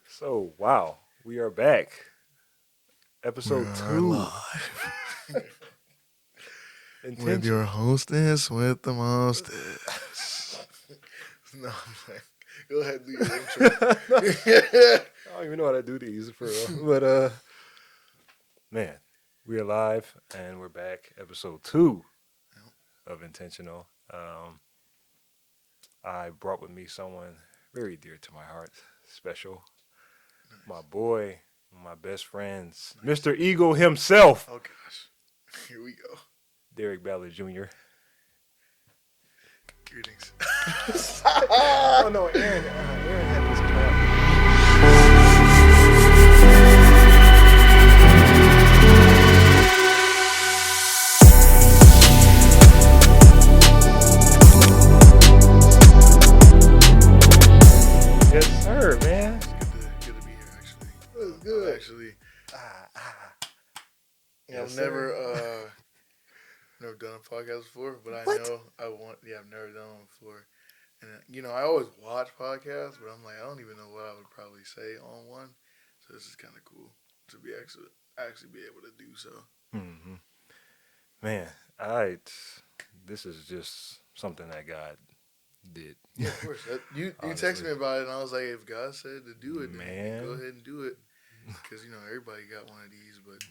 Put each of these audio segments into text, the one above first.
So, wow, we are back. We Episode are 2. live with Intention. your hostess with the mostest. No, I'm like, go ahead, do your intro. I don't even know how to do these for real. But, man, we are live and we're back. Episode 2 of Intentional. I brought with me someone very dear to my heart, special. Nice. My boy, my best friends, Mr. Eagle himself, Oh gosh, here we go. Derek Ballard Jr. Greetings. Oh no, Aaron had this clap. Yes, sir, man. It's good to be here. Actually, That's good. I've Yes, never done a podcast before, but I What? know I want. Yeah, I've never done one before, and I always watch podcasts, but I'm like, I don't even know what I would probably say on one. So this is kind of cool to be actually be able to do so. Mm-hmm. Man, this is just something that God did. Yeah, of course. You Honestly. texted me about it, and I was like, if God said to do it, then Man. go ahead and do it. Because everybody got one of these, but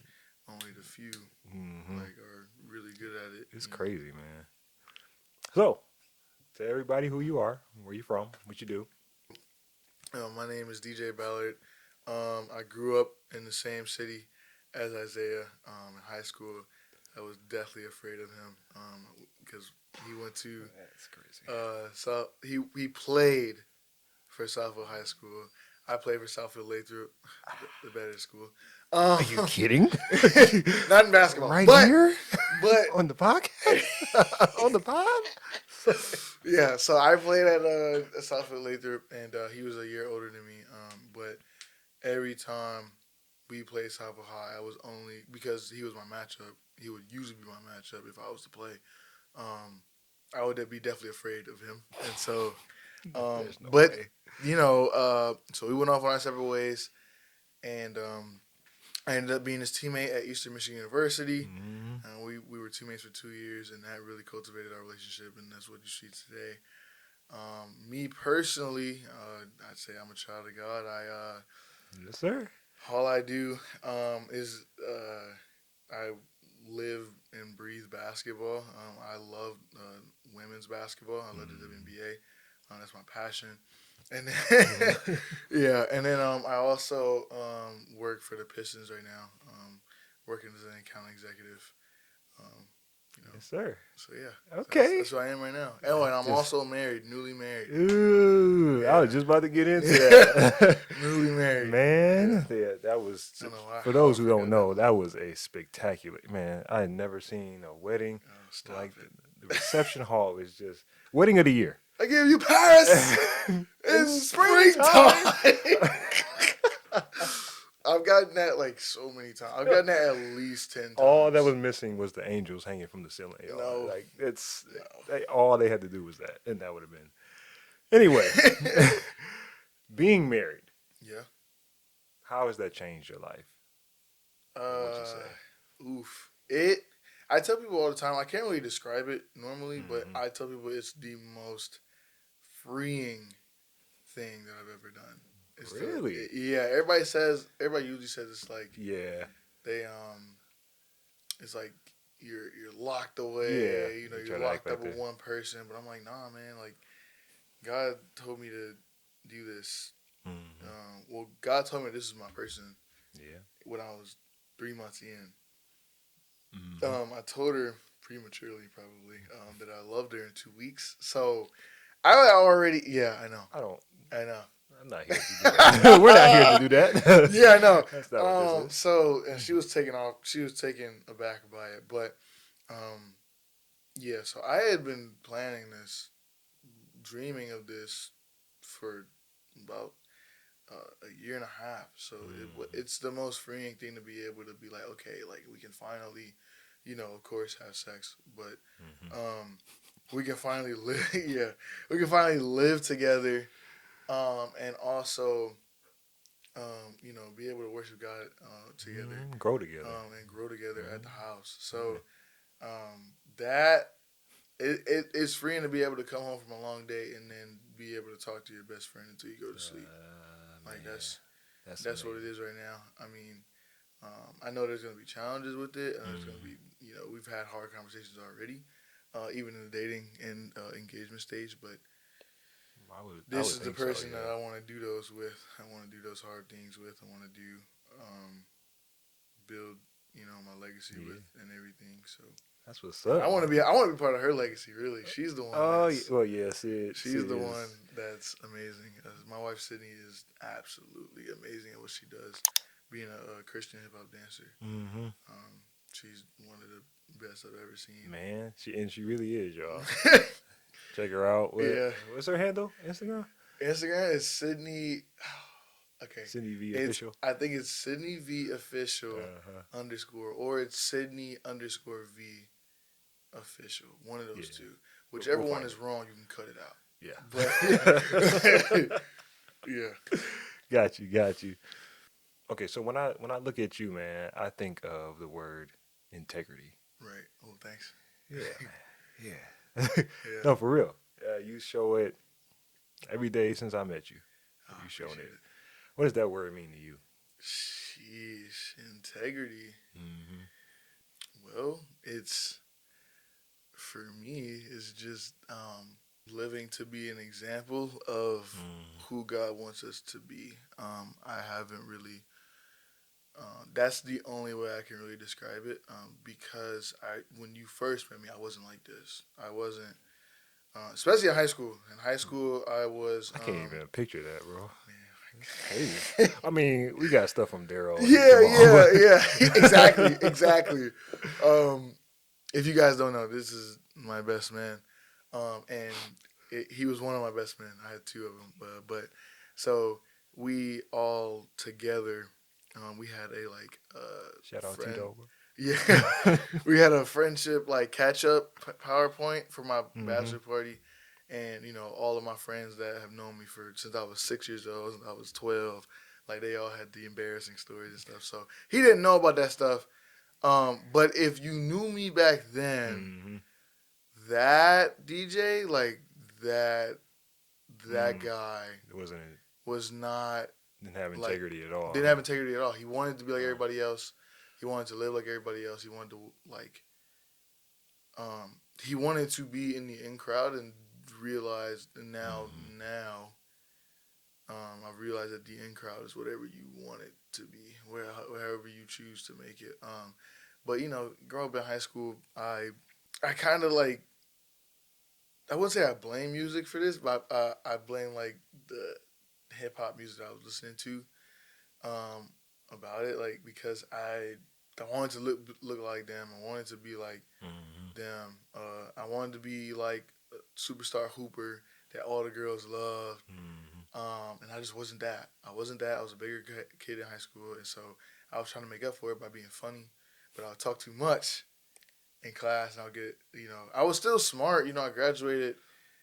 only the few Mm-hmm. are really good at it. It's crazy, man. So, to everybody who you are, where you from, what you do. My name is DJ Ballard. I grew up in the same city as Isaiah. In high school, I was deathly afraid of him because he went to That's crazy. so he played for Southfield High School. I played for Southfield Lathrop, the better school. Are you kidding? Not in basketball, Right but, here But on the podcast, on the pod. yeah, so I played at Southfield Lathrop, and he was a year older than me. But every time we played Southfield High, I was only because he was my matchup. He would usually be my matchup if I was to play. I would be definitely afraid of him, and so. There's no But way. so we went off on our separate ways, and I ended up being his teammate at Eastern Michigan University. Mm-hmm. We were teammates for 2 years, and that really cultivated our relationship, and that's what you see today. Me personally, I'd say I'm a child of God. Yes, sir. All I do is I live and breathe basketball. I love women's basketball. I love the WNBA. That's my passion. And then, yeah, and then I also work for the Pistons right now, working as an account executive. Yes, sir. So yeah, Okay. that's who I am right now. Oh, and I'm also married, newly married. Ooh, Yeah. I was just about to get into that. Newly married, Man, yeah, that was. I don't know why- For those how I who don't forgot know, that. that was a spectacular. Man, I had never seen a wedding Oh, stop like it. the reception hall is just wedding of the year. I give you Paris. It's springtime. I've gotten that like so many times. I've gotten that at least 10 times. All that was missing was the angels hanging from the ceiling. Y'all. No. Like all they had to do was that, and that would have been. Anyway, being married, Yeah. how has that changed your life? What would you say? Oof. I tell people all the time, I can't really describe it normally, but I tell people it's the most freeing thing that I've ever done. It's Really? Yeah, everybody usually says it's like Yeah. they it's like you're locked away, Yeah, you try you're to act locked up like with that. one person, but I'm like, nah, man, like God told me to do this. Mm-hmm. God told me this is my person Yeah. when I was 3 months in. Mm-hmm. I told her prematurely, probably, that I loved her in 2 weeks. So I already, yeah, I know. I'm not here to do that. We're not here to do that. Yeah, I know. That's not what this is. So she was taken aback by it, but yeah. So I had been planning this, dreaming of this for about a year and a half. So it's the most freeing thing to be able to be like, okay, like we can finally, of course, have sex, but we can finally live. Yeah, we can finally live together And also, be able to worship God together, Grow together. and grow together at the house. Okay. So that it's freeing to be able to come home from a long day and then be able to talk to your best friend until you go to sleep. Like Man, that's what it amazing. is right now. I mean, I know there's going to be challenges with it. There's going to be, we've had hard conversations already, even in the dating and engagement stage. But I this would is the think so. person that Yeah. I want to do those with. I want to do those hard things with. I want to build, my legacy Yeah. with and everything. So That's what's up. I want to be part of her legacy. Really, she's the one. Oh, That's well, yeah. Sid She's the is. one that's amazing. My wife Sydney is absolutely amazing at what she does, being a Christian hip hop dancer. Mm-hmm. She's one of the best I've ever seen. Man, she really is, y'all. Check her out. Yeah. What's her handle? Instagram? Instagram is Sydney. Okay. Sydney V official. I think it's Sydney V official _ or it's Sydney _ V official. One of those two. Whichever one is wrong, you can cut it out. Yeah. But yeah. Got you. Okay, so when I look at you, man, I think of the word integrity. Right. Oh, thanks. Yeah, man. Yeah. No, for real. You show it every day since I met you. You showing it. What does that word mean to you? Sheesh, integrity. Mm-hmm. Well, it's for me. It's just living to be an example of who God wants us to be. I haven't really. That's the only way I can really describe it. Because when you first met me, I wasn't like this. I wasn't, especially in high school. In high school, I was. I can't even picture that, bro. Man, Hey, I mean, we got stuff from Daryl. Yeah. Exactly. If you guys don't know, this is my best man, and he was one of my best men. I had two of them, but so we all together, we had a Shout out friend. Tito. Yeah, we had a friendship catch up PowerPoint for my bachelor party, and all of my friends that have known me since I was 6 years old, since I was 12, like they all had the embarrassing stories and stuff. So he didn't know about that stuff. But if you knew me back then, that DJ, that guy was not didn't have integrity at all. Didn't have integrity at all. He wanted to be like everybody else. He wanted to live like everybody else. He wanted to he wanted to be in the in crowd and realized now I've realized that the in crowd is whatever you want it to be, wherever you choose to make it. But growing up in high school, I kind of I wouldn't say I blame music for this, but I blame the hip hop music I was listening to about it, because I wanted to look like them. I wanted to be like them. I wanted to be like a superstar hooper that all the girls loved. And I just wasn't that. I wasn't that. I was a bigger kid in high school, and so I was trying to make up for it by being funny, but I would talk too much in class, and I'll get, I was still smart. I graduated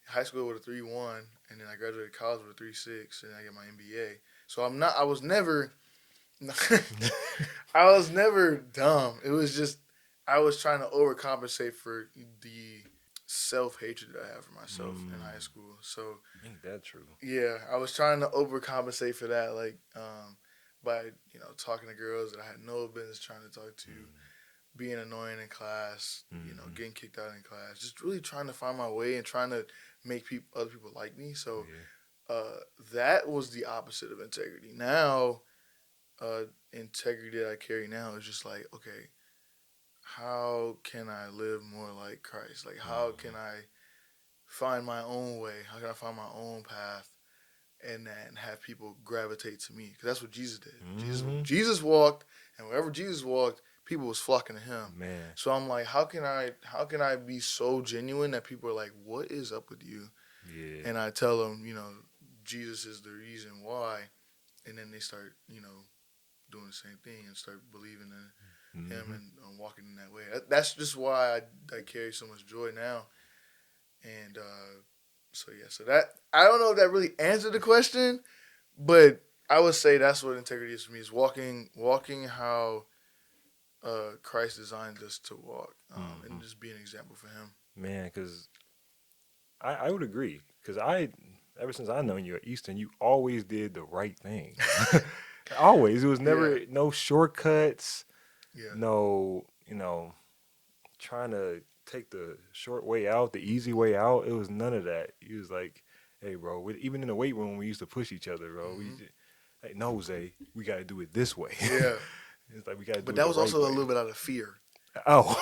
high school with a 3.1, and then I graduated college with a 3.6, and I get my MBA. So I was never, I was never dumb. It was just, I was trying to overcompensate for the self-hatred that I have for myself in high school. So, ain't that true? Yeah, I was trying to overcompensate for that, by, talking to girls that I had no business trying to talk to, being annoying in class, getting kicked out in class, just really trying to find my way and trying to make other people like me. So that was the opposite of integrity. Now, integrity that I carry now is just okay, how can I live more like Christ? How can I find my own way? How can I find my own path? And then have people gravitate to me, because that's what Jesus did. Jesus walked, and wherever Jesus walked, people was flocking to him. Man. So I'm like, how can I be so genuine that people are like, what is up with you? Yeah. And I tell them, Jesus is the reason why, and then they start, doing the same thing and start believing in him and walking in that way. That's just why I carry so much joy now, and So yeah, so that I don't know if that really answered the question, but I would say that's what integrity is for me: is walking how Christ designed us to walk, and just be an example for Him. Man, because I would agree. Because ever since I known you at Eastern, you always did the right thing. Always. It was Yeah, never no shortcuts, yeah, no, trying to take the short way out, the easy way out. It was none of that. He was like, hey, bro, even in the weight room, we used to push each other, bro. hmm Hey, no, Zay, we got to do it this way. yeah. It's like we got to But do it that the was right also a way. little bit out of fear. Oh.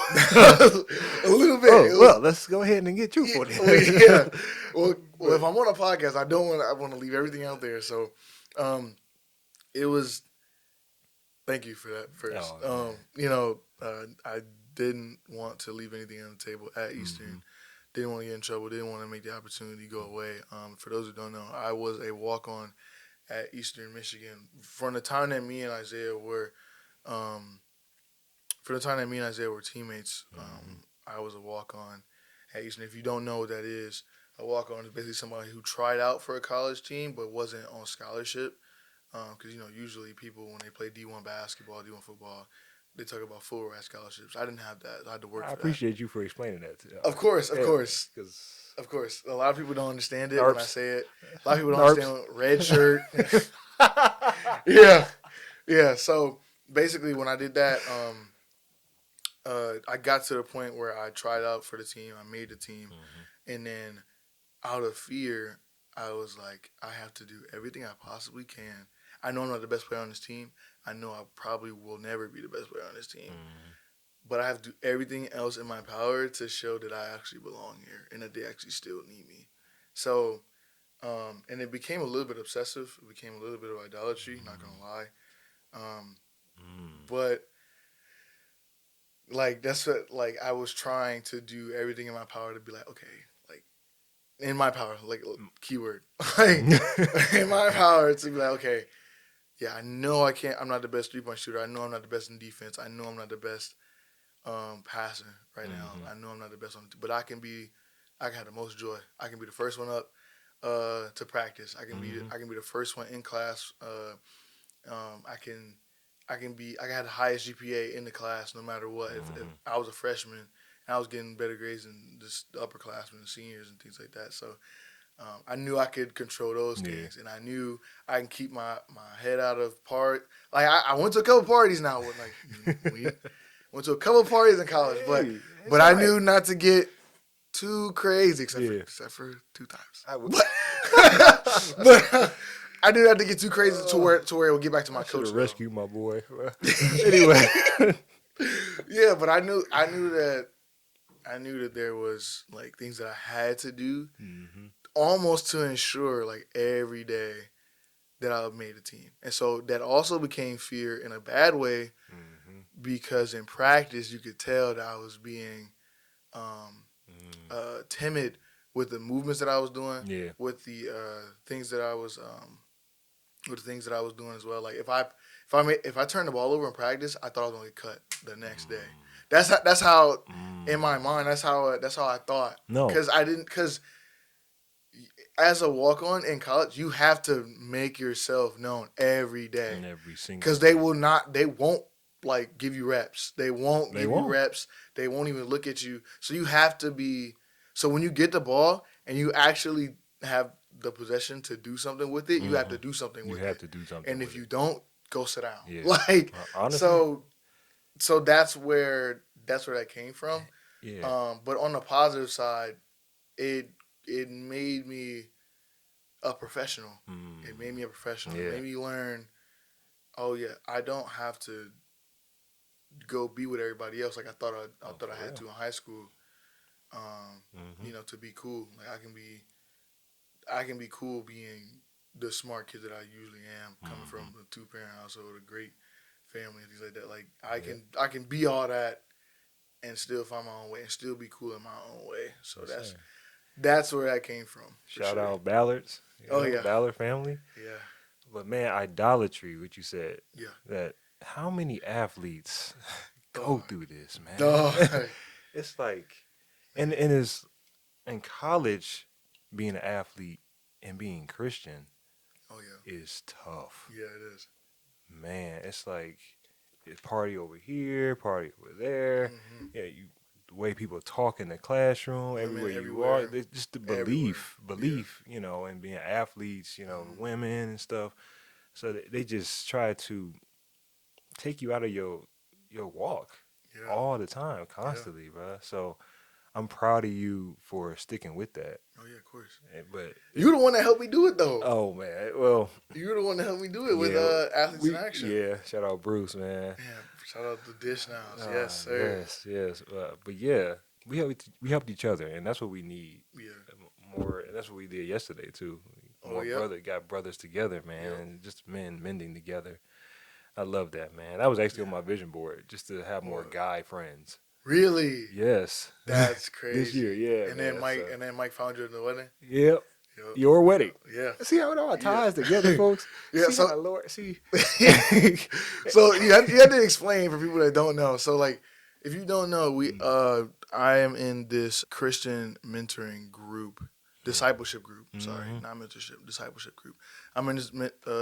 A little bit. Oh, It was, well, let's go ahead and get truthful. yeah. Well, if I'm on a podcast, I don't want. I want to leave everything out there. So, it was. Thank you for that first. Oh, I didn't want to leave anything on the table at man. Eastern. Didn't want to get in trouble. Didn't want to make the opportunity go away. For those who don't know, I was a walk-on at Eastern Michigan from the time that me and Isaiah were. Um, for the time that me and Isaiah were teammates, I was a walk-on at Eastern. If you don't know what that is, a walk-on is basically somebody who tried out for a college team but wasn't on scholarship. Because usually people when they play D1 basketball, D1 football, they talk about full ride scholarships. I didn't have that. I had to work I for that. appreciate you for explaining that. Of course, of Yeah, course, because of course. A lot of people don't understand it when I narps, say it. A lot of people don't narps. understand red shirt. Yeah, yeah. So basically, when I did that, I got to the point where I tried out for the team. I made the team, and then out of fear, I was like, I have to do everything I possibly can. I know I'm not the best player on this team. I know I probably will never be the best player on this team. But I have to do everything else in my power to show that I actually belong here and that they actually still need me. So, and it became a little bit obsessive. It became a little bit of idolatry, not going to lie. But, like, that's what, like, I was trying to do everything in my power to be like, okay, like, in my power, like, keyword. Like, in my power to be like, okay, yeah, I know I'm not the best 3-point shooter. I know I'm not the best in defense. I know I'm not the best passing right now. I know I'm not the best on, but I can have the most joy. I can be the first one up to practice. I can be the first one in class. I can have the highest GPA in the class no matter what. If I was a freshman and I was getting better grades than the upperclassmen and seniors and things like that. So I knew I could control those things, and I knew I can keep my head out of part. Like I went to a couple parties now. We went to a couple parties in college, but I knew not to get too crazy, except for 2 times. But I knew not to get too crazy to where it would get back to my coach. Rescue my boy. Anyway, yeah, but I knew that there was like things that I had to do, almost to ensure like every day that I made a team, and so that also became fear in a bad way, because in practice you could tell that I was being timid with the movements that I was doing, with the things that I was doing as well. Like if I turned the ball over in practice, I thought I was gonna get cut the next day. That's how in my mind that's how I thought. No, because as a walk on in college, you have to make yourself known every day. in every single. Because they won't like give you reps. They won't give you reps. They won't even look at you. So you have to be. So when you get the ball and you actually have the possession to do something with it, you have to do something with it. You have to do something. And if you don't, go sit down. Yeah. Like honestly, so that's where that came from. Yeah. But on the positive side, it made me a professional. It made me a professional. Yeah. It made me learn. Oh yeah, I don't have to go be with everybody else like I thought I had to in high school. To be cool. Like I can be cool being the smart kid that I usually am, coming from a 2-parent household, a great family and things like that. Like I can be all that and still find my own way and still be cool in my own way. So that's where that came from. Shout out Ballards. Yeah. Ballard family. Yeah. But man, idolatry, what you said. Yeah. That how many athletes go through this, man? Oh. It's like, and it's in college, being an athlete and being Christian Oh yeah. is tough. Yeah, it is. Man, it's like it's party over here, party over there. Mm-hmm. Yeah, you the way people talk in the classroom, Women everywhere you are, everywhere. just the Everywhere. Yeah. belief, and being athletes, Mm-hmm. women and stuff. So they just try to take you out of your walk Yeah. all the time, Yeah. constantly, bro. So I'm proud of you for sticking with that. Oh yeah, of course. But You the one that helped me do it though. oh man, well, You're the one that helped me do it with yeah, Athletes in Action. shout out Bruce, man. Yeah. Shout out to Dish Nows. Yes, Ah, sir. yes. But yeah, we helped each other, and that's what we need Yeah. more. And that's what we did yesterday too. Oh More yep. got brothers together, man, Yep. and just men mending together. I love that, man. That was actually on Yeah. my vision board, just to have more What? guy friends. Really? Yes, That's this year, crazy. yeah, And then man. Mike So, and then Mike found you in the wedding? yep, Yep. your wedding. Yeah. See how it all Yeah. ties together, folks. Yeah, See so how Lord, see. so you had to explain for people that don't know. So like if you don't know, Mm, I am in this Christian mentoring group, discipleship group. Sorry, mhm. not mentorship, discipleship group. I'm in this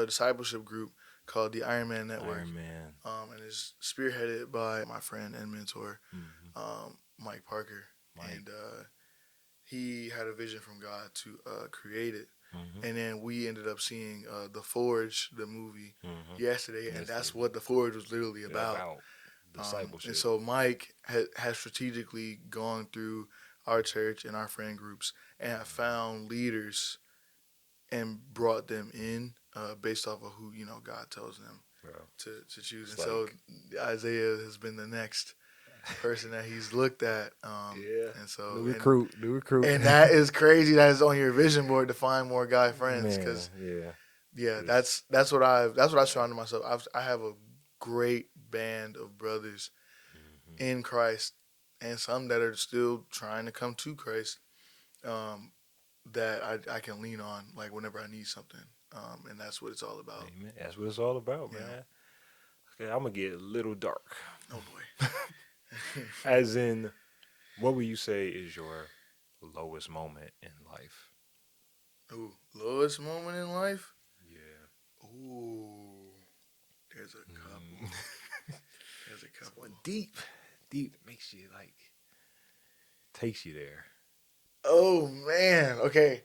discipleship group called the Iron Man Network, Iron Man. and it's spearheaded by my friend and mentor, Mhm. Mike Parker, Mike. and he had a vision from God to create it. Mhm. And then we ended up seeing The Forge, the movie, Mhm. yesterday, and Yesterday. that's what The Forge was literally about. Discipleship. And so Mike has strategically gone through our church and our friend groups and have found leaders and brought them in based off of who God tells them Bro. to choose. It's And so like Isaiah has been the next person that he's looked at. yeah, And so new recruit, and that is crazy. That is on your vision board to find more guy friends man. because Yeah, that's what I surrounded myself. I have a great band of brothers Mhm. in Christ, and some that are still trying to come to Christ. That I can lean on like whenever I need something, and that's what it's all about. Amen. That's what it's all about, Yeah. man. Okay, I'm gonna get a little dark. Oh boy. As in, what would you say is your lowest moment in life? Ooh, lowest moment in life. Yeah. Ooh, there's a couple. Mm. There's a couple. Someone deep makes you like takes you there. Oh man. Okay.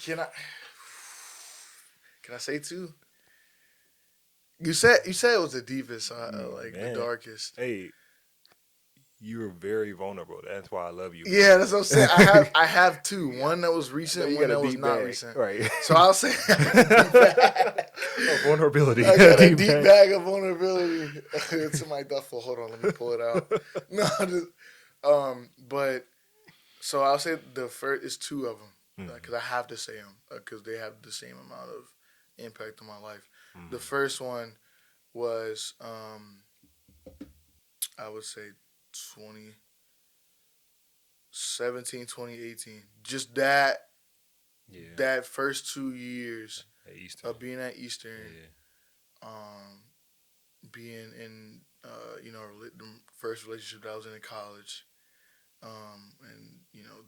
Can I? Can I say two? You said it was the deepest, like Man. the darkest. Hey, you're very vulnerable. That's why I love you. Yeah, that's what I'm saying. I have two. One that was recent, You one got a that was deep not bag. recent. Right. So I'll say I got a deep bag. Vulnerability. I got a deep bag of vulnerability. It's in my duffel. Hold on, let me pull it out. No, but so I'll say the first is two of them because I have to say them because they have the same amount of impact on my life. The first one was I would say 2017, 2018. Just that first 2 years At Eastern. of being at Eastern, Yeah. being in the first relationship that I was in college, and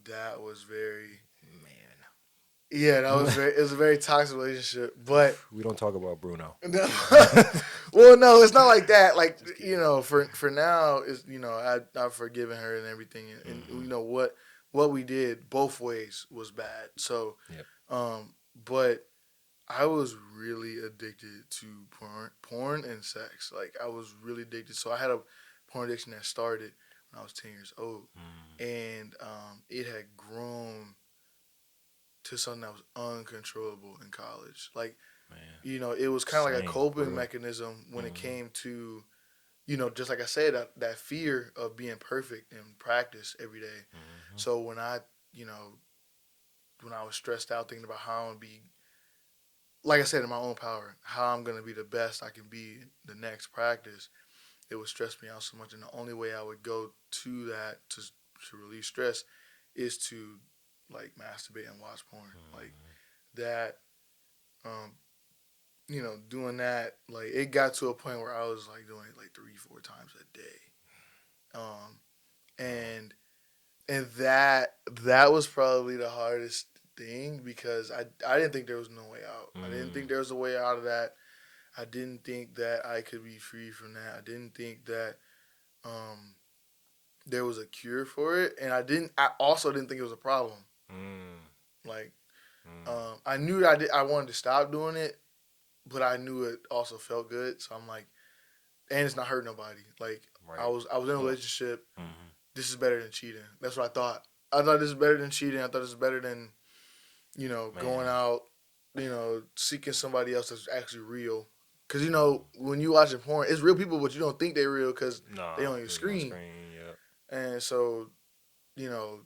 that was very that was very it was a very toxic relationship, but We don't talk about Bruno. no, well, no, it's not like that. Like for now, is I've forgiven her and everything, and what we did both ways was bad. So, Yep. But I was really addicted to porn and sex. Like I was really addicted. So I had a porn addiction that started when I was 10 years old, and it had grown to something that was uncontrollable in college. Like, Man. it was kind of like a Same, coping bro. mechanism when it came to, just like I said, that fear of being perfect in practice every day. So when I was stressed out thinking about how I'm going to be, like I said, in my own power, how I'm going to be the best I can be in the next practice, it would stress me out so much. And the only way I would go to that to relieve stress is to like masturbate and watch porn. Like that, doing that, like it got to a point where I was like doing it like 3-4 times a day. And that was probably the hardest thing because I didn't think there was no way out. I didn't think there was a way out of that. I didn't think that I could be free from that. I didn't think that um, there was a cure for it, and I also didn't think it was a problem. Mm. Like Mm. I knew that I wanted to stop doing it, but I knew it also felt good. So I'm like, and it's not hurting nobody. Like Right. I was in a relationship. Mm-hmm. This is better than cheating. That's what I thought. I thought this is better than cheating. I thought this is better than going Man. out, seeking somebody else that's actually real. Because when you watching porn, it's real people, but you don't think they're real because Nah, they on your it's on screen. screen. Yep. And so you know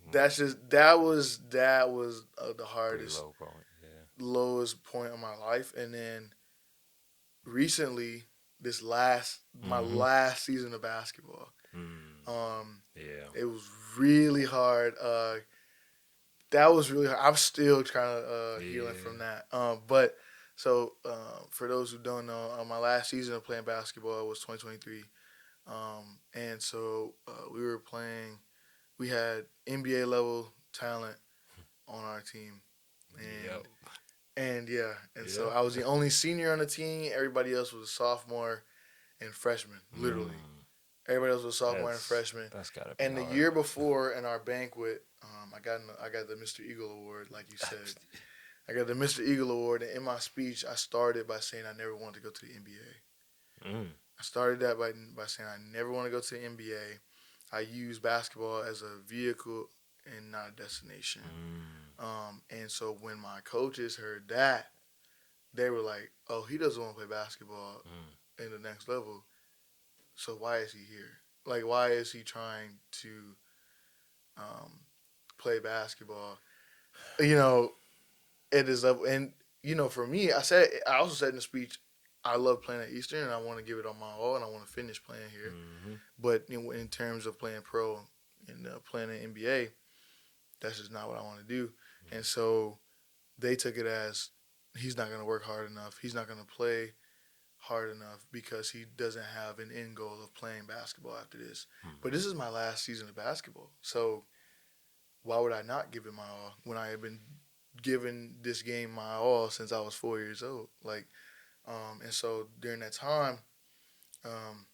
Mm-hmm. that was the Pretty hardest, low point. Yeah. lowest point of my life. And then recently, my Mm-hmm. last season of basketball, Mm. um, Yeah. it was really hard. That was really hard. I'm still trying to healing Yeah. from that. But so for those who don't know, my last season of playing basketball was 2023, and so we were playing. We had NBA level talent on our team, Yep. and yeah, and so Yep. I was the only senior on the team. Everybody else was a sophomore and freshman, literally. Mm. Everybody else was a sophomore and That's freshman. that's gotta be And the hard. year before in our banquet, I got the Mr. Eagle Award, like you said. I got the Mr. Eagle Award, and in my speech, I started by saying I never wanted to go to the NBA. Mm. I started that by saying I never want to go to the NBA. I use basketball as a vehicle and not a destination. Mm. And so when my coaches heard that, they were like, "Oh, he doesn't want to play basketball Mm. in the next level. So why is he here? Like, why is he trying to um, play basketball? You know, at his level." And for me, I also said in the speech, I love playing at Eastern, and I want to give it on my all, and I want to finish playing here. Mm-hmm. But in terms of playing pro and playing in the NBA, that's just not what I want to do. And so they took it as he's not going to work hard enough. He's not going to play hard enough because he doesn't have an end goal of playing basketball after this. Mm. But this is my last season of basketball. So why would I not give it my all when I have been giving this game my all since I was 4 years old? And so during that time, um,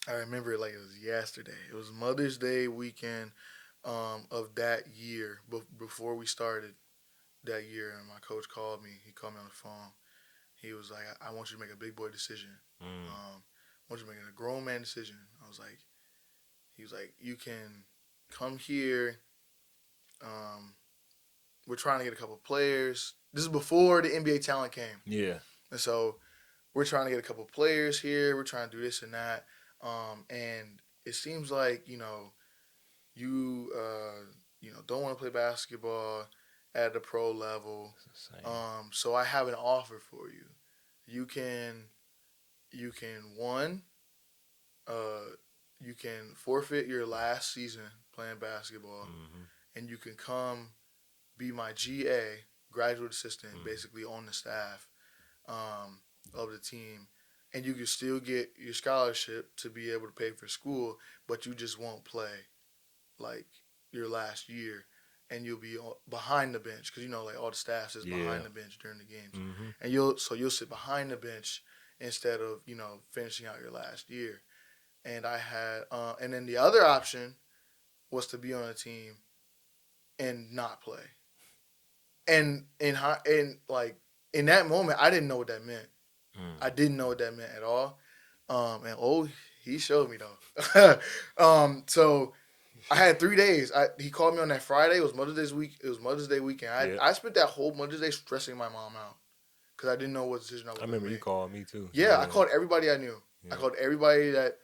I remember it like it was yesterday. It was Mother's Day weekend of that year before we started that year, and my coach called me. He called me on the phone. He was like, "I want you to make a big boy decision. Mm. I want you to make a grown man decision." He was like, "You can come here. Um, we're trying to get a couple players. This is before the NBA talent came, Yeah. and so we're trying to get a couple players here. We're trying to do this and that. And it seems like you don't want to play basketball at the pro level. It's insane. So I have an offer for you. You can one, uh, you can forfeit your last season playing basketball, Mm-hmm. and you can come be my GA, graduate assistant, Mm-hmm. basically on the staff of the team, and you can still get your scholarship to be able to pay for school, but you just won't play like your last year, and you'll be behind the bench because like all the staff is behind the bench during the games, Mm-hmm. and you'll sit behind the bench instead of finishing out your last year. And I had, and then the other option was to be on a team and not play. And like in that moment, I didn't know what that meant. Mm. I didn't know what that meant at all. And he showed me though. So I had 3 days. He called me on that Friday. It was Mother's Day week. It was Mother's Day weekend. Yeah. I spent that whole Mother's Day stressing my mom out because I didn't know what decision I was I going to remember you make. called me too. Yeah, I called everybody I knew. Yeah. I called everybody that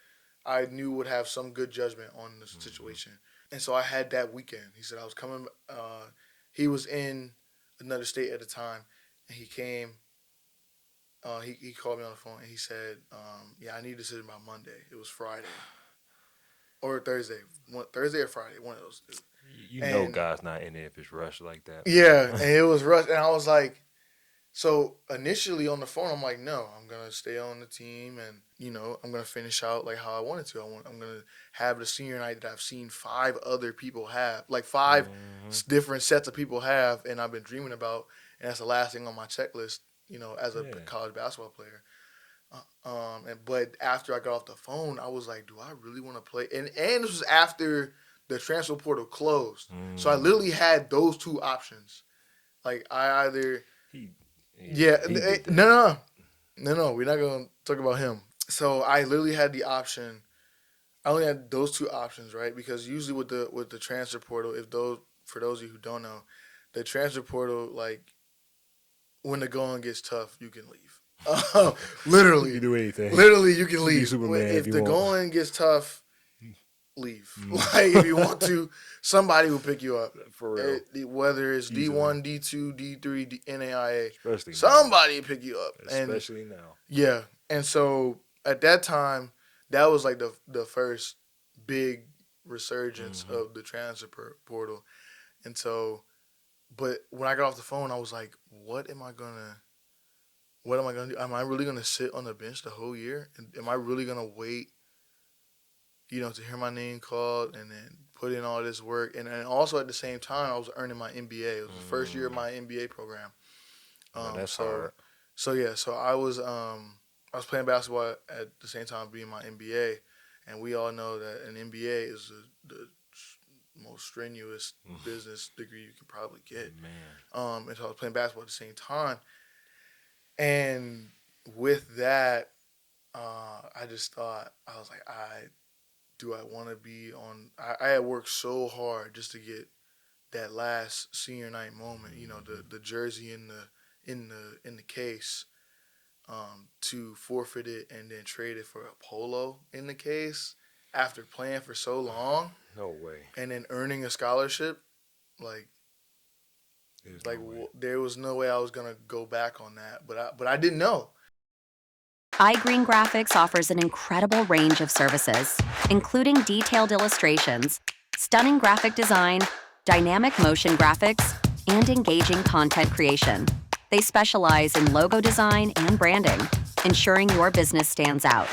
I knew would have some good judgment on the situation. And so I had that weekend. He said I was coming. He was in another state at the time, and he came. He called me on the phone and he said, "Yeah, I need a decision by Monday." It was Friday or Thursday, Thursday or Friday, one of those two. You know, God's not in it if it's rushed like that. Yeah, and it was rushed, and I was like, So initially on the phone, I'm like, no, I'm gonna stay on the team, and I'm gonna finish out like how I wanted to. I'm gonna have the senior night that I've seen 5 other people have, like 5 Mm-hmm. different sets of people have, and I've been dreaming about, and that's the last thing on my checklist. As a Yeah. college basketball player. But after I got off the phone, I was like, do I really want to play? And this was after the transfer portal closed, so I Mm. literally had those 2 options. Like I either He, yeah, yeah, he did no, that. no, we're not gonna talk about him. So I literally had the option. I only had those 2 options, right? Because usually with the transfer portal, if those for those of you who don't know, the transfer portal, like when the going gets tough, you can leave. You can Literally, do anything. literally, you can You can be leave Superman if if you the want. going gets tough. Leave. Mm. Like if you want to, somebody will pick you up. For real. Whether it's Easily. D1, D2, D3, NAIA, Especially now. somebody will pick you up. And Especially now. yeah, and so at that time, that was like the first big resurgence Mm-hmm. of the transfer portal. And so, but when I got off the phone, I was like, what am I gonna do? Am I really gonna sit on the bench the whole year? And am I really gonna wait, to hear my name called and then put in all this work? And also at the same time, I was earning my MBA. It was the first year of Mm. my MBA program. No, Um, that's so hard. so I was playing basketball at the same time being my MBA, and we all know that an MBA is the most strenuous business degree you can probably get. Man. And so I was playing basketball at the same time, and with that, I just thought I was like, I want to be on. I had worked so hard just to get that last senior night moment. The jersey in the case, to forfeit it and then trade it for a polo in the case after playing for so long No way. and then earning a scholarship. Like There's no way. there was no way I was gonna go back on that, but I didn't know. iGreen Graphics offers an incredible range of services, including detailed illustrations, stunning graphic design, dynamic motion graphics, and engaging content creation. They specialize in logo design and branding, ensuring your business stands out.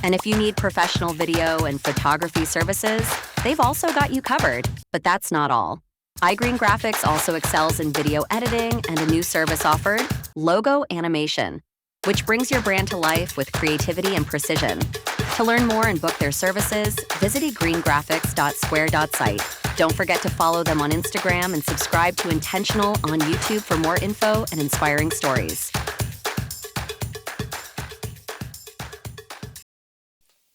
And if you need professional video and photography services, they've also got you covered. But that's not all. iGreen Graphics also excels in video editing and a new service offered, logo animation, which brings your brand to life with creativity and precision. To learn more and book their services, visit greengraphics.square.site. Don't forget to follow them on Instagram and subscribe to Intentional on YouTube for more info and inspiring stories.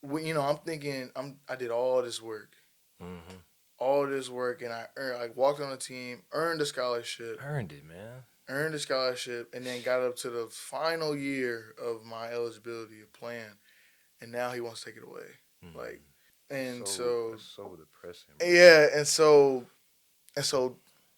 I'm thinking I did Mm-hmm. all this work, and I walked on the team, Earned it, man. and then got up to the final year of my eligibility of playing, and now he wants to take it away. Like, Mm. and That's so depressing, bro. yeah, and so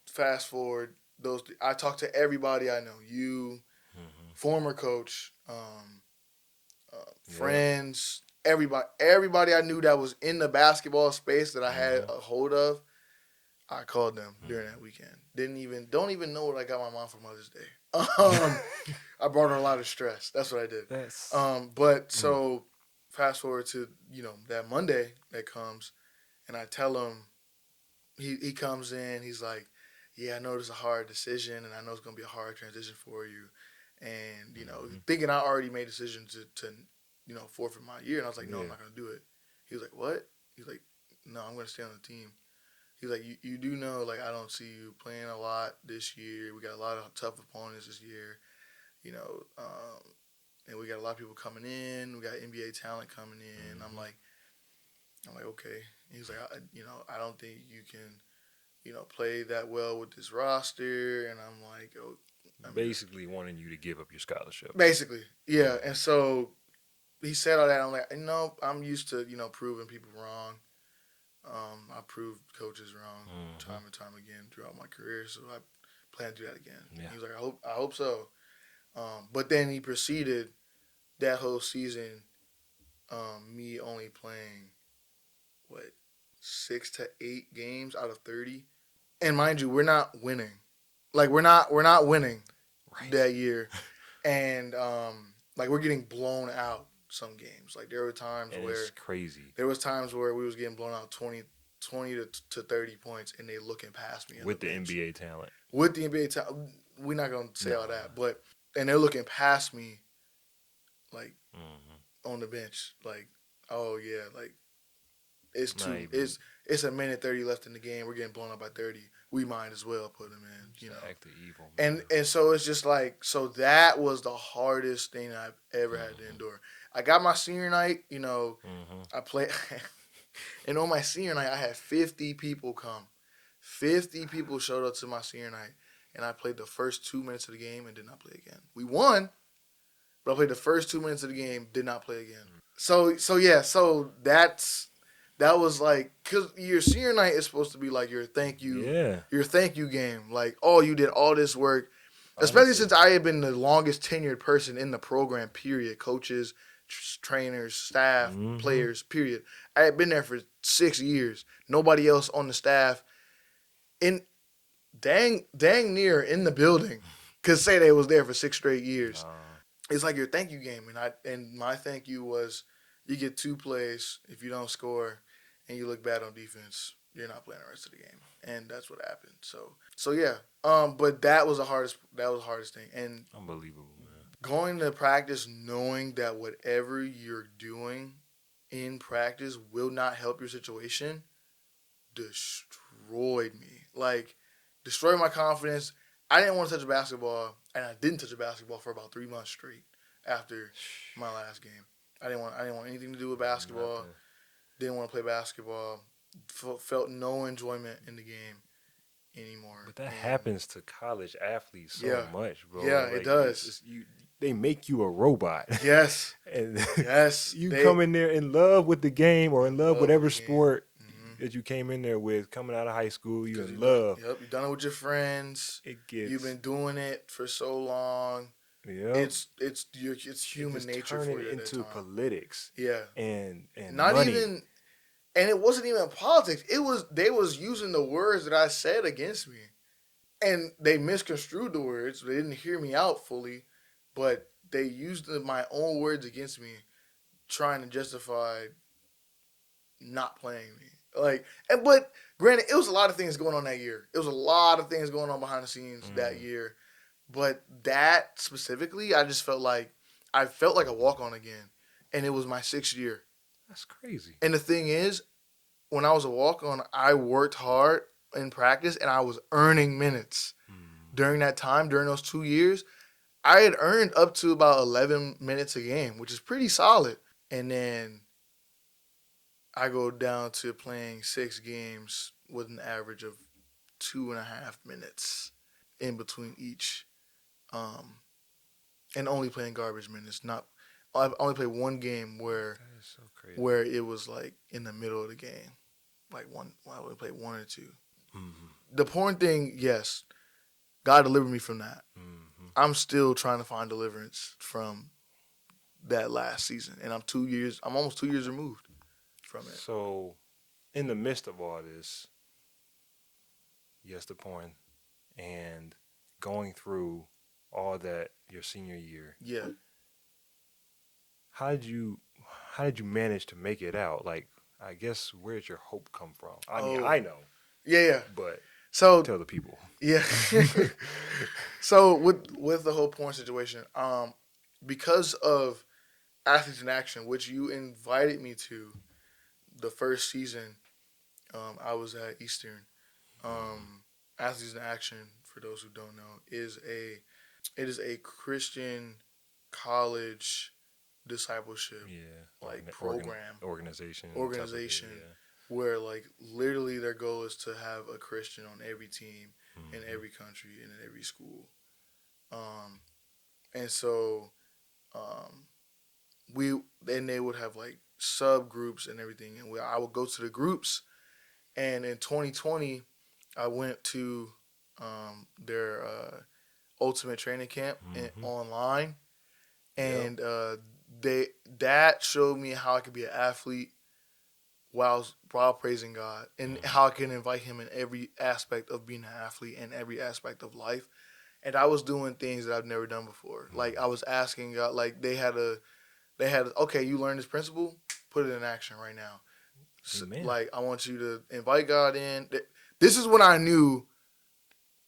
fast forward those. I talked to everybody I know. You, Mm-hmm. former coach, Yep. friends, everybody I knew that was in the basketball space that I had Mm-hmm. a hold of. I called them during Mm-hmm. that weekend. Don't even know what I got my mom for Mother's Day. I brought her a lot of stress. That's what I did. That's. But Mm. so fast forward to that Monday that comes, and I tell him he comes in. He's like, "Yeah, I know it's a hard decision, and I know it's gonna be a hard transition for you." And Mm-hmm. thinking I already made a decision to forfeit my year, and I was like, "No, I'm Yeah. not gonna do it." He was like, "What?" He's like, "No, I'm gonna stay on the team." He's like, you do know, like, I don't see you playing a lot this year. We got a lot of tough opponents this year, you know, um, and we got a lot of people coming in. We got NBA talent coming in. I'm Mm-hmm. like, okay. He's like, I don't think you can, play that well with this roster. And I'm like, oh, I mean, Basically wanting you to give up your scholarship. basically, yeah. Mm-hmm. And so he said all that. I'm like, I'm used to, proving people wrong. I proved coaches wrong Mm-hmm. time and time again throughout my career, so I plan to do that again. Yeah. He was like, I hope so. But then he proceeded that whole season, me only playing what 6 to 8 games out of 30, and mind you, we're not winning. Like we're not winning. that year, and like we're getting blown out some games. Like there It's crazy was times where we was getting blown out 20 to 30 points, and they looking past me on with the the bench. NBA talent. With the NBA talent. We're not gonna say all No. that, but and they're looking past me, like Mm-hmm. on the bench, like oh yeah, like it's Not two, even it's a minute 30 left in the game. We're getting blown up by 30. We might as well put them in, just act of evil, man. And so it's just like so that was the hardest thing I've ever had to endure. I got my senior night, I played, and on my senior night I had 50 people come. 50 people showed up to my senior night, and I played the first 2 minutes of the game and did not play again. We won, but I played the first 2 minutes of the game, did not play again. So that was like, cause your senior night is supposed to be like your thank you game. Like, oh, you did all this work, especially Honestly. since I had been the longest tenured person in the program. Period. Coaches, trainers, staff, players. Period. I had been there for 6 years. Nobody else on the staff, in dang near in the building, could say they was there for 6 straight years. It's like your thank you game, and my thank you was you get 2 plays if you don't score, and you look bad on defense, you're not playing the rest of the game, and that's what happened. So yeah, but that was the hardest thing, and Unbelievable, man. going to practice knowing that whatever you're doing in practice will not help your situation destroyed me. Like destroyed my confidence. I didn't want to touch a basketball, and I didn't touch a basketball for about 3 months straight after my last game. I didn't want anything to do with basketball. Nothing. Didn't want to play basketball. Felt no enjoyment in the game anymore. But that happens to college athletes so Yeah. much, bro. Yeah, it does. They make you a robot. Yes. And Yes. you come in there in love with the game or in love with whatever with the game. sport that you came in there with, coming out of high school, you in you've love. You've done it with your friends. You've been doing it for so long. Yeah. It's human nature for turning you into politics. Yeah. And not money. even, and it wasn't even politics. They was using the words that I said against me, and they misconstrued the words. They didn't hear me out fully, but they used my own words against me, trying to justify not playing me. But granted, it was a lot of things going on that year. It was a lot of things going on behind the scenes that year. But that specifically, I just felt like a walk-on again. And it was my 6th year. That's crazy. And the thing is, when I was a walk-on, I worked hard in practice, and I was earning minutes. During that time, during those 2 years, I had earned up to about 11 minutes a game, which is pretty solid. And then I go down to playing 6 games with an average of 2.5 minutes in between each, and only playing garbage minutes. I've only played one game where That is so crazy. where it was like in the middle of the game, like I would play 1 or 2. The porn thing, yes, God delivered me from that. I'm still trying to find deliverance from that last season, and I'm almost 2 years removed from it. So, in the midst of all this, yes, the porn, and going through all that your senior year, Yeah. how did you manage to make it out? Like, I guess where did your hope come from? I mean, I know, Yeah. but So tell the people. yeah. So with the whole porn situation, because of Athletes in Action, which you invited me to the first season, I was at Eastern. Athletes in Action, for those who don't know, is a Christian college discipleship program organization where like literally their goal is to have a Christian on every team in every country and in every school. And so they would have like subgroups and everything, and I would go to the groups. And in 2020, I went to their ultimate training camp online, and that showed me how I could be an athlete while praising God, and how I can invite Him in every aspect of being an athlete and every aspect of life. and I was doing things that I've never done before. Like I was asking God, like they had okay, you learned this principle, put it in action right now. So, like I want you to invite God in. This is when I knew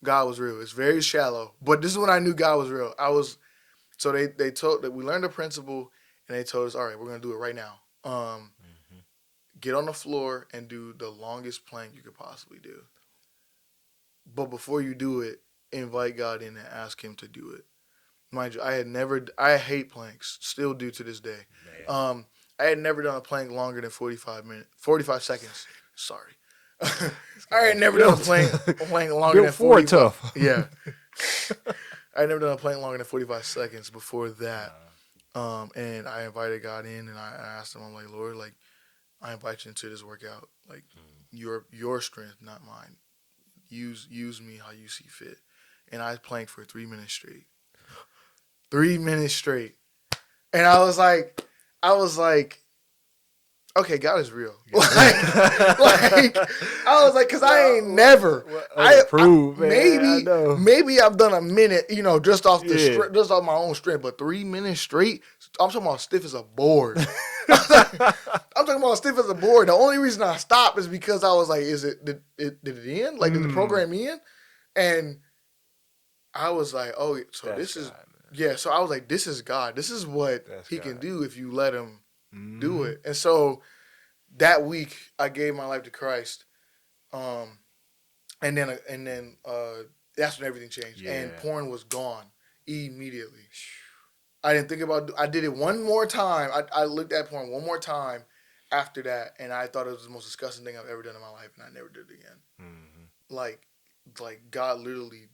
God was real. It's very shallow, but this is when I knew God was real. So they told that we learned a principle, and they told us, all right, we're gonna do it right now. Get on the floor and do the longest plank you could possibly do. But before you do it, invite God in and ask Him to do it. Mind you, I hate planks, still do to this day. I had never done a plank longer than 45 seconds. Sorry. I had never done a plank longer than 45. Tough. Yeah. I had never done a plank longer than 45 seconds before that. And I invited God in, and I asked Him, I'm like, Lord, like, I invite you into this workout. Like, your strength, not mine. Use me how you see fit. And I planked for 3 minutes straight. 3 minutes straight. And I was like, okay, God is real. like I was like, because I ain't never. Maybe I've done a minute, just off just off my own strength, but 3 minutes straight. I'm talking about stiff as a board. I'm talking about stiff as a board. The only reason I stopped is because I was like, did it end? Like, did the program end? And I was like, oh, so that's this is God, yeah. So I was like, this is God. This is what He can do if you let Him do it. And so that week, I gave my life to Christ, and then that's when everything changed, and porn was gone immediately. I didn't think about. I did it one more time. I looked at porn one more time after that, and I thought it was the most disgusting thing I've ever done in my life, and I never did it again. Like God literally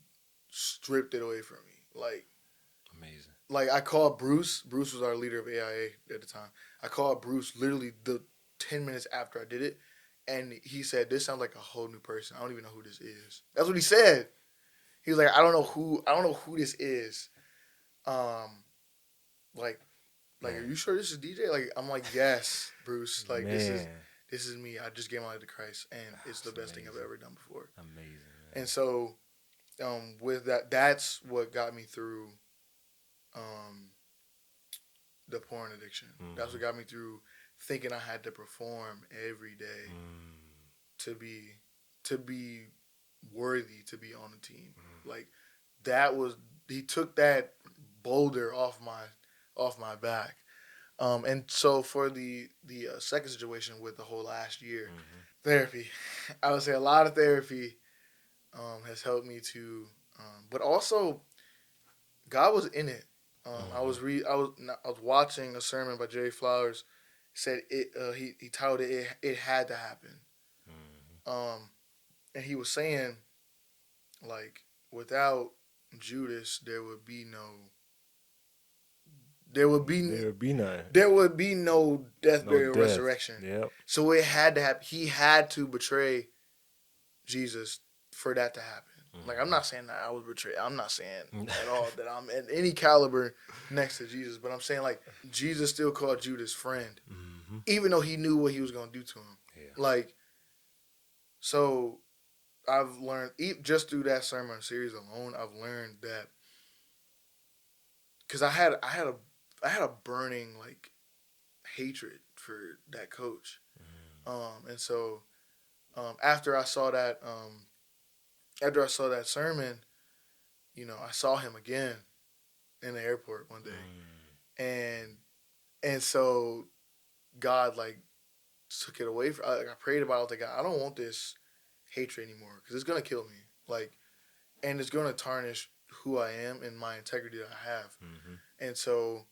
stripped it away from me. Like, amazing. Like, I called Bruce. Bruce was our leader of AIA at the time. I called Bruce literally the 10 minutes after I did it, and he said, "This sounds like a whole new person. I don't even know who this is." That's what he said. He was like, "I don't know who this is." Like, are you sure this is DJ? Like, I'm like, yes, Bruce. Like, this is me. I just gave my life to Christ, and it's the best thing I've ever done before. Amazing. Man. And so, with that's what got me through the porn addiction. That's what got me through thinking I had to perform every day to be worthy to be on the team. Like, he took that boulder off my back. And so for the second situation with the whole last year, therapy. I would say a lot of therapy has helped me to, but also God was in it. I was watching a sermon by Jerry Flowers. Said it. He titled it "It Had to Happen." And he was saying, like, without Judas, there would be no death, burial, resurrection. Yep. So it had to happen. He had to betray Jesus for that to happen. Like, I'm not saying that I was betrayed. I'm not saying at all that I'm at any caliber next to Jesus. But I'm saying, like, Jesus still called Judas friend, even though he knew what he was going to do to him. Yeah. Like, so I've learned, just through that sermon series alone, I've learned that, because I had a burning, like, hatred for that coach. And so after I saw that sermon, I saw him again in the airport one day, and so God, like, took it away from. I prayed about it. I was like, God, I don't want this hatred anymore, because it's gonna kill me. Like, and it's gonna tarnish who I am and my integrity that I have. And so,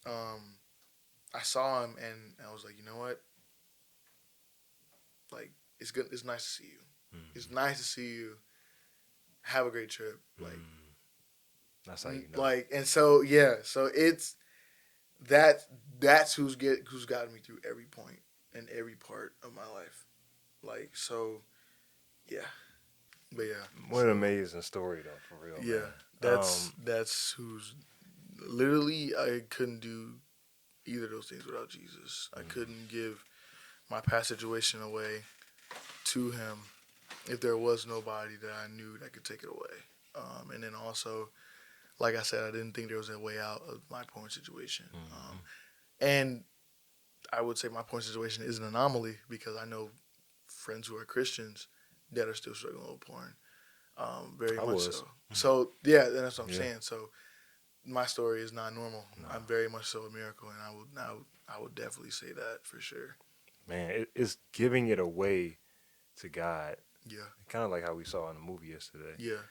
I saw him, and I was like, you know what? Like, it's good. It's nice to see you. It's nice to see you. Have a great trip. Like, that's how you know. Like, and so so it's that's who's gotten me through every point and every part of my life. Like, so, yeah. But yeah. What an amazing story, though, for real. Yeah, man. that's who's literally. I couldn't do either of those things without Jesus. I couldn't give my past situation away to him if there was nobody that I knew that could take it away. And then also, like I said, I didn't think there was a way out of my porn situation. And I would say my porn situation is an anomaly because I know friends who are Christians that are still struggling with porn. Very I much was. so. So yeah, that's what I'm Yeah. saying. So my story is not normal. No. I'm very much so a miracle, and I would definitely say that for sure. Man, it's giving it away to God. Yeah, Kind of like how we saw in the movie yesterday. yeah,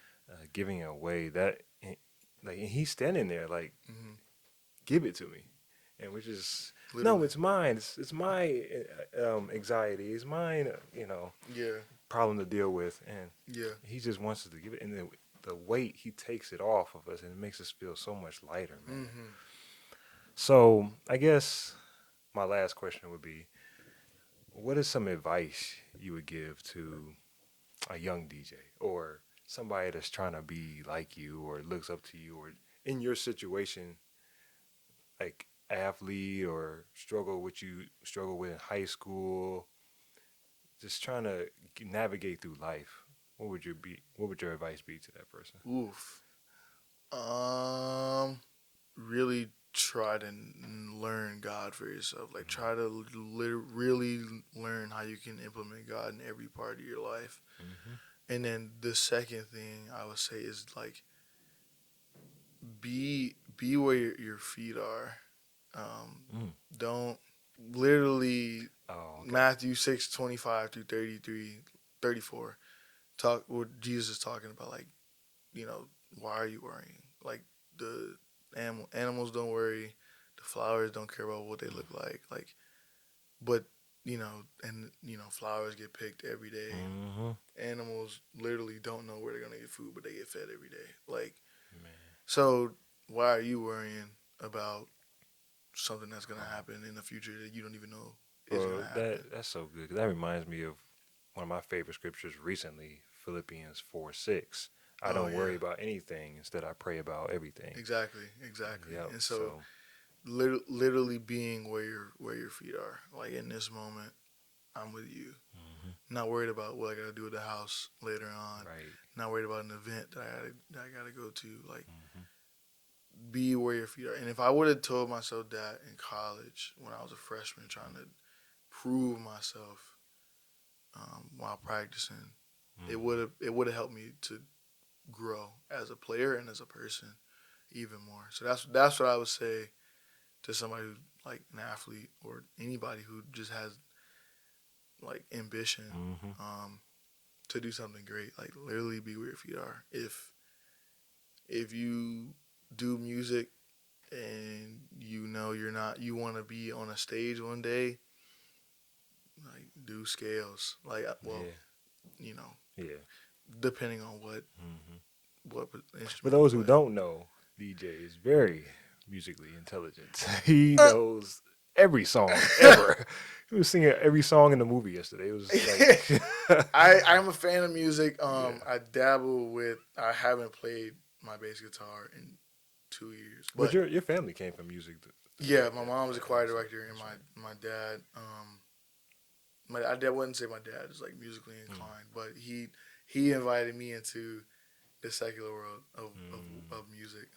Giving it away. Like, and he's standing there like, hmm give it to me. And we're just, no, literally. it's mine. It's my anxiety. It's mine, Yeah, problem to deal with. And yeah, he just wants us to give it. And the weight, he takes it off of us and it makes us feel so much lighter, man. So I guess my last question would be, what is some advice you would give to a young DJ or somebody that's trying to be like you or looks up to you or in your situation, like athlete or struggle with in high school, just trying to navigate through life? What would your advice be to that person? oof. Really try to learn God for yourself. Like try to really learn how you can implement God in every part of your life. And then the second thing I would say is like be where your feet are. Don't literally Oh, okay. Matthew 6:25 through 33, 34. Talk what Jesus is talking about, like, why are you worrying? Like the animals don't worry, the flowers don't care about what they look like. Like, but flowers get picked every day. Animals literally don't know where they're gonna get food, but they get fed every day. Like, Man. so why are you worrying about something that's gonna happen in the future that you don't even know is Bro, gonna happen? that's so good. 'Cause that reminds me of one of my favorite scriptures recently, Philippians 4:6. I Oh don't worry yeah, about anything. Instead, I pray about everything. exactly. Yep. And so So, literally being where your feet are. Like in this moment, I'm with you. Not worried about what I gotta do with the house later on. right. Not worried about an event that I gotta go to. Like, be where your feet are. And if I would have told myself that in college when I was a freshman, trying to prove myself while practicing, it would have helped me to grow as a player and as a person even more. So that's what I would say to somebody who's like an athlete or anybody who just has like ambition to do something great. Like literally be where your feet are. If you do music and you want to be on a stage one day, like do scales. Like, well, you know, Yeah. depending on what instrument. For those you who play. don't know, DJ is very musically intelligent. He knows every song ever. He was singing every song in the movie yesterday. It was like I'm a fan of music. Yeah. I dabble with. I haven't played my bass guitar in 2 years, But your family came from music. yeah, my mom was a choir director, and my dad. I wouldn't say my dad is like musically inclined, but he invited me into the secular world of music.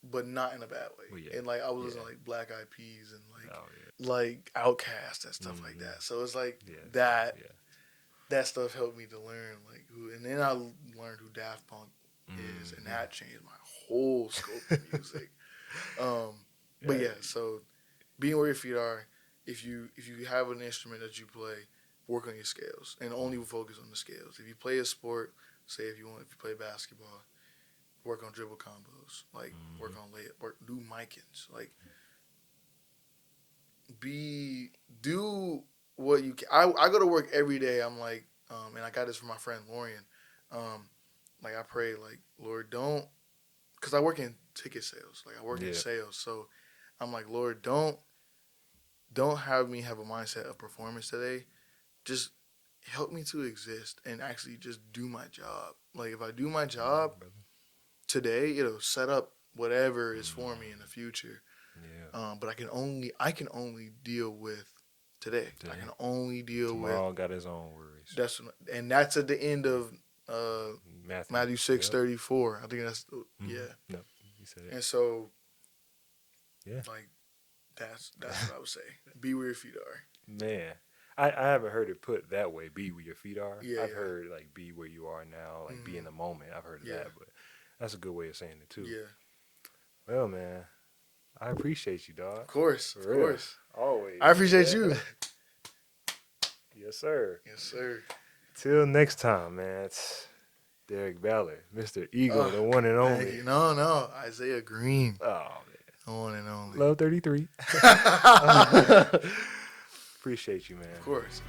But not in a bad way. Well, yeah. And like I was Yeah. listening to like Black Eyed Peas and Oh, like Outkast and stuff like that. So it's like yeah. that Yeah. that stuff helped me to learn like who, and then I learned who Daft Punk is, and that changed my whole scope of music. But yeah, so being where your feet are. If you have an instrument that you play, work on your scales and only focus on the scales. If you play a sport, say if you play basketball, work on dribble combos, like work on layup, do micins, like do what you can. I go to work every day. I'm like, and I got this from my friend Lorian. Like I pray, like Lord, don't, because I work in ticket sales, like I work in sales, so I'm like, Lord, don't have me have a mindset of performance today. Just help me to exist and actually just do my job. Like if I do my job today, it'll set up whatever is for me in the future. Yeah. But I can only deal with today. I can only deal Tomorrow got his own worries. with that's at the end of Matthew 6:34. I think that's yeah. No, you said it. And so, Yeah. like that's what I would say. Be where your feet are. Man, I haven't heard it put that way. Be where your feet are. Yeah, I've yeah. heard like be where you are now, like be in the moment. I've heard of Yeah. that, but that's a good way of saying it too. Yeah. Well, man, I appreciate you, dog. Of course. Of course. Always. I appreciate you. Yes, sir. Yes, sir. Till next time, man. It's Derek Ballard, Mr. Eagle, the one and Thank only. you. No. Isaiah Green. Oh, man. The one and only. Love 33. Appreciate you, man. Of course.